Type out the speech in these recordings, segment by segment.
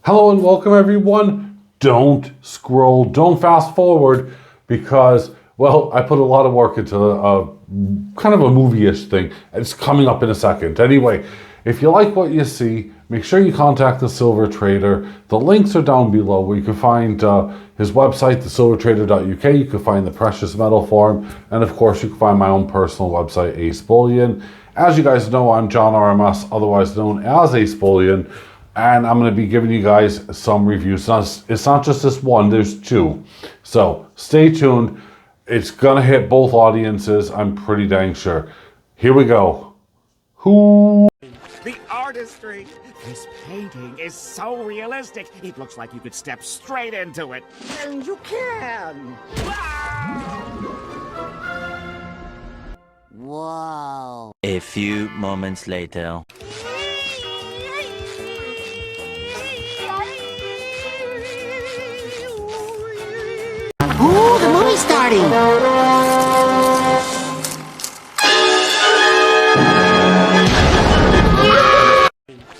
Hello and welcome everyone. Don't scroll, don't fast forward because, well, I put a lot of work into a kind of a movie-ish thing. It's coming up in a second. Anyway, if you like what you see, make sure you contact the Silver Trader. The links are down below where you can find his website, thesilvertrader.uk. You can find the precious metal forum, and of course you can find my own personal website, AceBullion. As you guys know, I'm John RMS, otherwise known as AceBullion, and I'm going to be giving you guys some reviews. It's not just this one, there's two. So stay tuned. It's going to hit both audiences, I'm pretty dang sure. Here we go. Who? The artistry. This painting is so realistic. It looks like you could step straight into it. And you can. Whoa. A few moments later. Ooh, the movie's starting.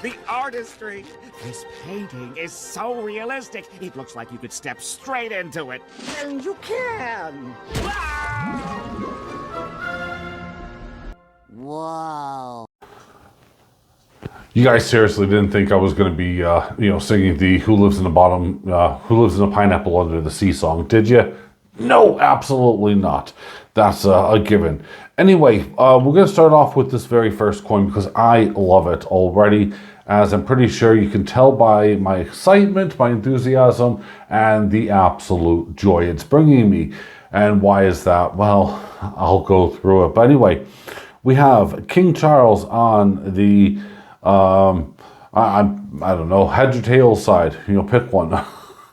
The artistry. This painting is so realistic. It looks like you could step straight into it. And you can. Whoa. You guys seriously didn't think I was going to be, singing the "Who Lives in a Pineapple Under the Sea" song, did you? No, absolutely not. That's a given. Anyway, we're going to start off with this very first coin because I love it already, as I'm pretty sure you can tell by my excitement, my enthusiasm, and the absolute joy it's bringing me. And why is that? Well, I'll go through it. But anyway, we have King Charles on the I don't know, head or tail side. Pick one.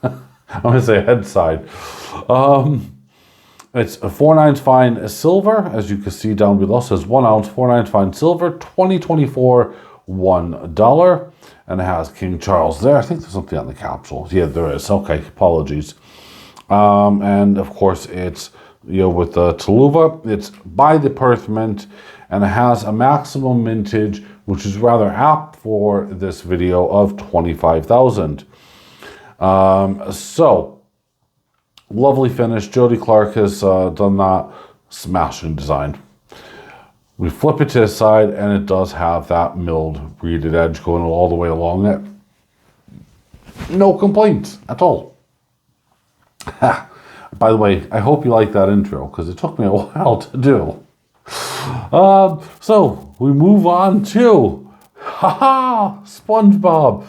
I'm gonna say head side. It's a 4/9 fine silver, as you can see down below. It says 1 ounce 4/9 fine silver, 2024, $1, and it has King Charles there. I think there's something on the capsule. Yeah, there is. Okay, apologies. And of course, it's with the Tuluva. It's by the Perth Mint, and it has a maximum mintage, which is rather apt for this video, of 25,000. So, lovely finish. Jody Clark has done that. Smashing design. We flip it to the side, and it does have that milled reeded edge going all the way along it. No complaints at all. By the way, I hope you like that intro, because it took me a while to do. So we move on to SpongeBob,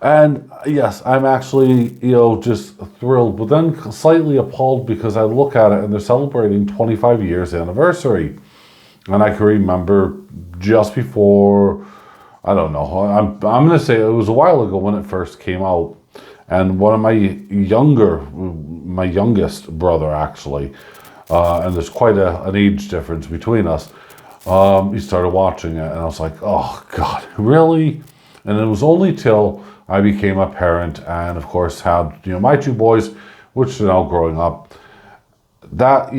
and yes, I'm actually just thrilled, but then slightly appalled because I look at it and they're celebrating 25 years anniversary, and I can remember just before, I don't know, I'm gonna say it was a while ago when it first came out, and one of my youngest brother actually. And there's quite an age difference between us. He started watching it, and I was like, oh God, really? And it was only till I became a parent, and of course had my two boys, which are now growing up, that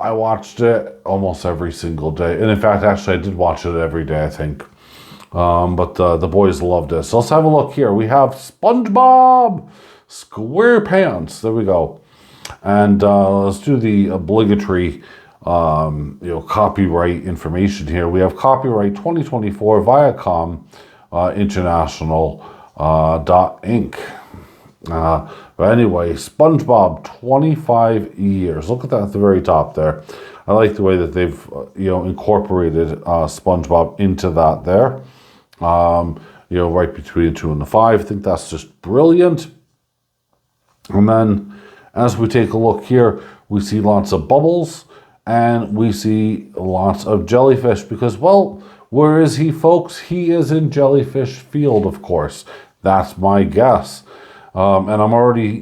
I watched it almost every single day. And in fact, actually, I did watch it every day, I think. But the boys loved it. So let's have a look here. We have SpongeBob SquarePants. There we go. And let's do the obligatory, copyright information here. We have copyright 2024 Viacom International .Inc. But anyway, SpongeBob, 25 years. Look at that at the very top there. I like the way that they've incorporated SpongeBob into that there. Right between the 2 and the 5. I think that's just brilliant. And then, as we take a look here, we see lots of bubbles, and we see lots of jellyfish, because, well, where is he, folks? He is in Jellyfish Field, of course. That's my guess. And I'm already,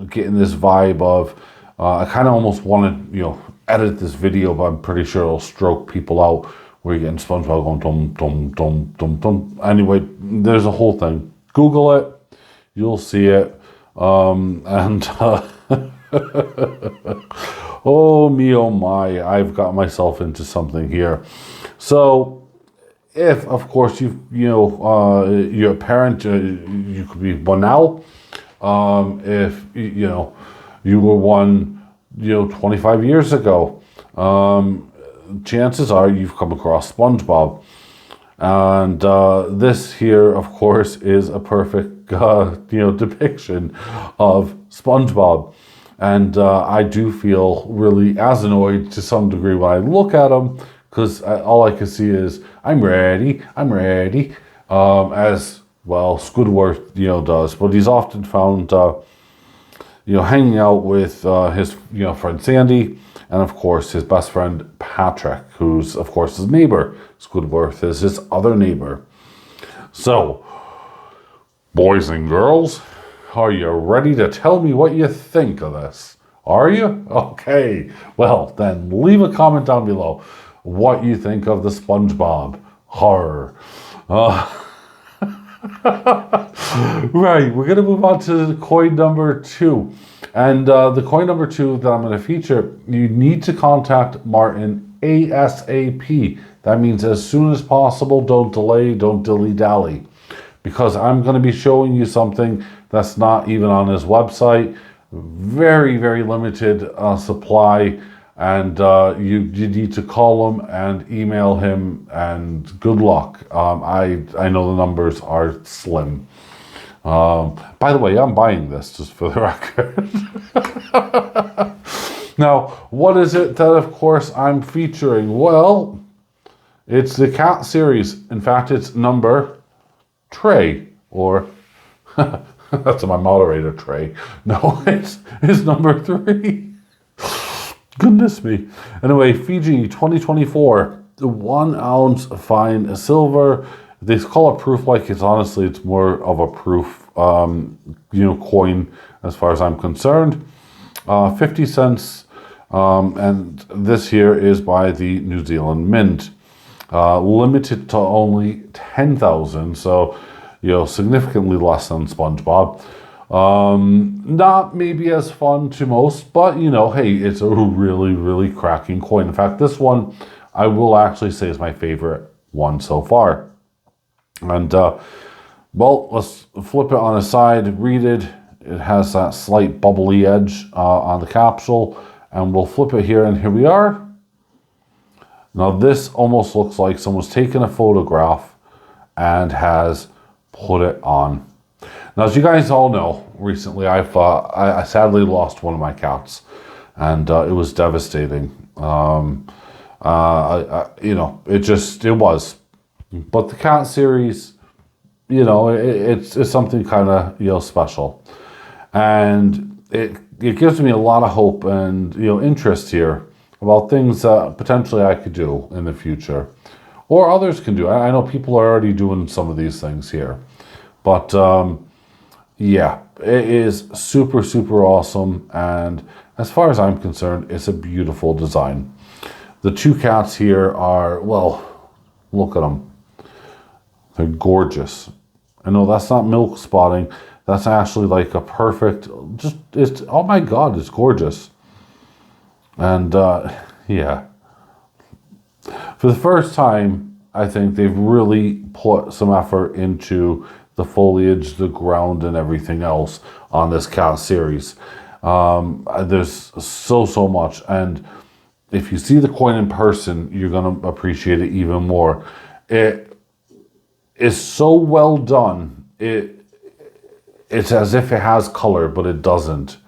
getting this vibe of, I kind of almost want to, edit this video, but I'm pretty sure it'll stroke people out, where you're getting SpongeBob going, dum, dum, dum, dum, dum. Anyway, there's a whole thing. Google it. You'll see it. Oh me, oh my, I've got myself into something here. So if, of course, you're a parent, you could be one now. If, you were one, 25 years ago, chances are you've come across SpongeBob. And this here, of course, is a perfect, depiction of SpongeBob. And I do feel really as annoyed to some degree when I look at him, because all I can see is, I'm ready, as, well, Squidward, does. But he's often found, hanging out with his, friend Sandy, and of course his best friend Patrick, who's, of course, his neighbor. Squidward is his other neighbor. So, boys and girls, are you ready to tell me what you think of this? Are you? Okay. Well, then leave a comment down below what you think of the SpongeBob horror. Right, we're going to move on to coin number 2. And the coin number 2 that I'm going to feature, you need to contact Martin ASAP. That means as soon as possible. Don't delay, don't dilly-dally. Because I'm going to be showing you something that's not even on his website. Very, very limited supply. And you need to call him and email him, and good luck. I know the numbers are slim. By the way, I'm buying this, just for the record. Now, what is it that, of course, I'm featuring? Well, it's the cat series. In fact, it's number Trey, or that's my moderator, Trey. No, it's number 3. Goodness me. Anyway, Fiji 2024, the 1 ounce fine silver. They call it proof, like it's more of a proof, coin as far as I'm concerned. 50 cents. And this here is by the New Zealand Mint. Limited to only 10,000. So, significantly less than SpongeBob. Not maybe as fun to most, but hey, it's a really, really cracking coin. In fact, this one I will actually say is my favorite one so far. And well, let's flip it on a side, read it. It has that slight bubbly edge on the capsule, and we'll flip it here, and here we are. Now this almost looks like someone's taken a photograph and has put it on. Now, as you guys all know, recently I sadly lost one of my cats, and it was devastating. It was. But the cat series, it's something kind of special, and it gives me a lot of hope and interest here about things that potentially I could do in the future, or others can do. I know people are already doing some of these things here, but yeah, it is super, super awesome. And as far as I'm concerned, it's a beautiful design. The 2 cats here are, well, look at them. They're gorgeous. I know that's not milk spotting. That's actually like a perfect, oh my God, it's gorgeous. And yeah, for the first time, I think they've really put some effort into the foliage, the ground, and everything else on this cat series. There's so much, and if you see the coin in person, you're gonna appreciate it even more. It is so well done. It's as if it has color, but it doesn't.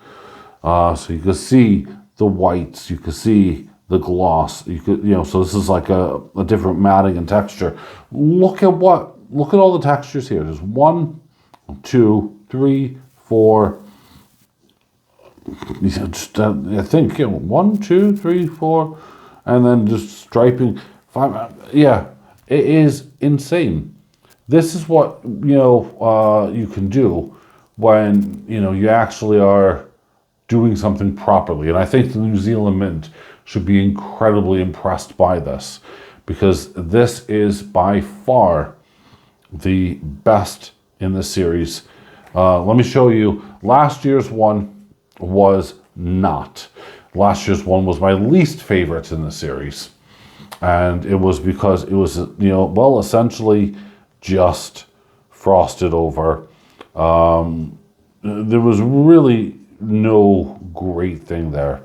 So you can see the whites, you can see the gloss, so this is like a different matting and texture. Look at all the textures here. There's 1, 2, 3, 4. I think 1, 2, 3, 4, and then just striping. 5. Yeah, it is insane. This is what you can do when you actually are doing something properly, and I think the New Zealand Mint should be incredibly impressed by this, because this is by far the best in the series. Let me show you. Last year's one was not. Last year's one was my least favorite in the series. And it was because it was, well, essentially just frosted over. There was really no great thing there.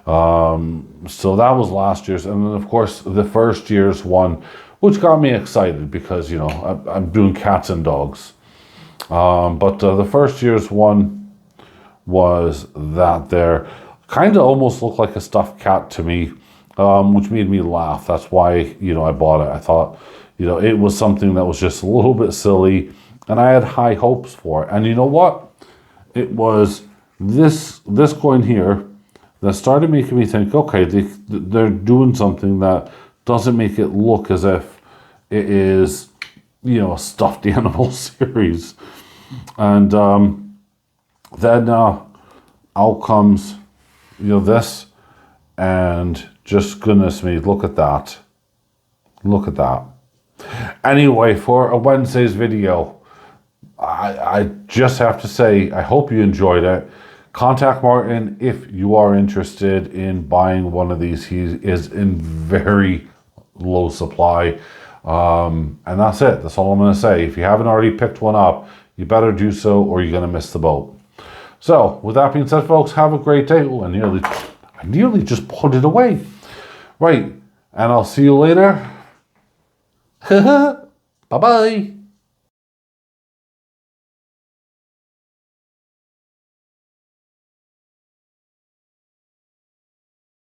So that was last year's. And then, of course, the first year's one, which got me excited because, I'm doing cats and dogs. But the first year's one was that there. Kind of almost looked like a stuffed cat to me, which made me laugh. That's why, I bought it. I thought, it was something that was just a little bit silly, and I had high hopes for it. And you know what? It was this coin here that started making me think, okay, they're doing something that doesn't make it look as if it is, a stuffed animal series. And then out comes, this, and just goodness me, look at that. Look at that. Anyway, for a Wednesday's video, I just have to say, I hope you enjoyed it. Contact Martin if you are interested in buying one of these. He is in very low supply. And that's it. That's all I'm going to say. If you haven't already picked one up, you better do so or you're going to miss the boat. So, with that being said, folks, have a great day. Oh, I nearly just put it away. Right. And I'll see you later. Bye-bye.